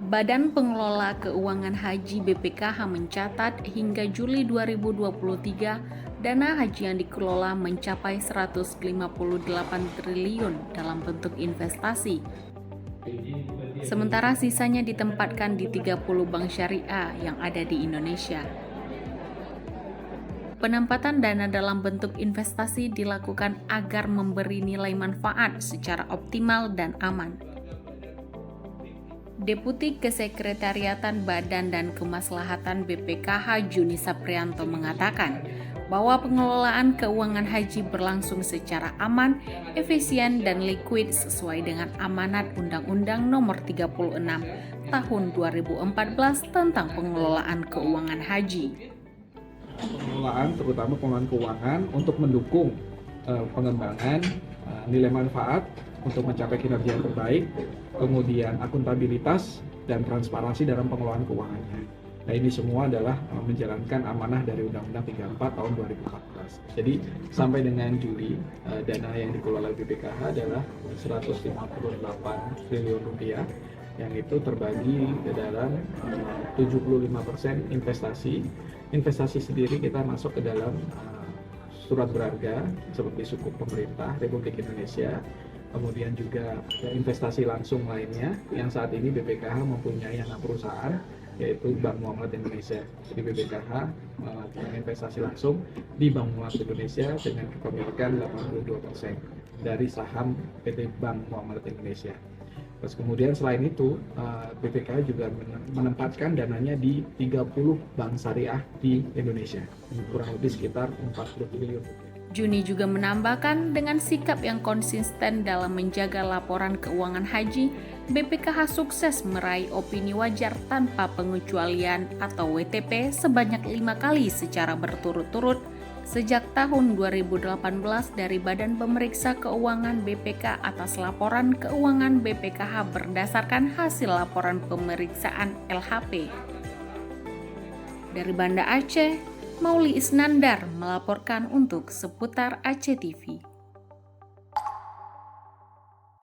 Badan Pengelola Keuangan Haji BPKH mencatat hingga Juli 2023, dana haji yang dikelola mencapai 158 triliun dalam bentuk investasi. Sementara sisanya ditempatkan di 30 bank syariah yang ada di Indonesia. Penempatan dana dalam bentuk investasi dilakukan agar memberi nilai manfaat secara optimal dan aman. Deputi Kesekretariatan Badan dan Kemaslahatan BPKH Juni Saprianto mengatakan bahwa pengelolaan keuangan haji berlangsung secara aman, efisien, dan liquid sesuai dengan amanat Undang-Undang Nomor 36 Tahun 2014 tentang pengelolaan keuangan haji. Pengelolaan, terutama pengelolaan keuangan untuk mendukung pengembangan nilai manfaat untuk mencapai kinerja yang terbaik, kemudian akuntabilitas dan transparansi dalam pengelolaan keuangannya. Nah, ini semua adalah menjalankan amanah dari Undang-Undang 34 tahun 2014. Jadi sampai dengan Juli, dana yang dikelola BPKH adalah 158 triliun rupiah, yang itu terbagi ke dalam 75% investasi. Investasi sendiri kita masuk ke dalam surat berharga seperti sukuk pemerintah Republik Indonesia, kemudian juga investasi langsung lainnya yang saat ini BPKH mempunyai anak perusahaan yaitu Bank Muamalat Indonesia. Jadi BPKH melakukan investasi langsung di Bank Muamalat Indonesia dengan kepemilikan 82% dari saham PT Bank Muamalat Indonesia. Terus kemudian selain itu, BPKH juga menempatkan dananya di 30 bank syariah di Indonesia, kurang lebih sekitar 40 triliun. Juni juga menambahkan dengan sikap yang konsisten dalam menjaga laporan keuangan haji, BPKH sukses meraih opini wajar tanpa pengecualian atau WTP sebanyak 5 kali secara berturut-turut sejak tahun 2018 dari Badan Pemeriksa Keuangan BPK atas laporan keuangan BPKH berdasarkan hasil laporan pemeriksaan LHP. Dari Banda Aceh, Mauli Isnandar melaporkan untuk Seputar Aceh TV.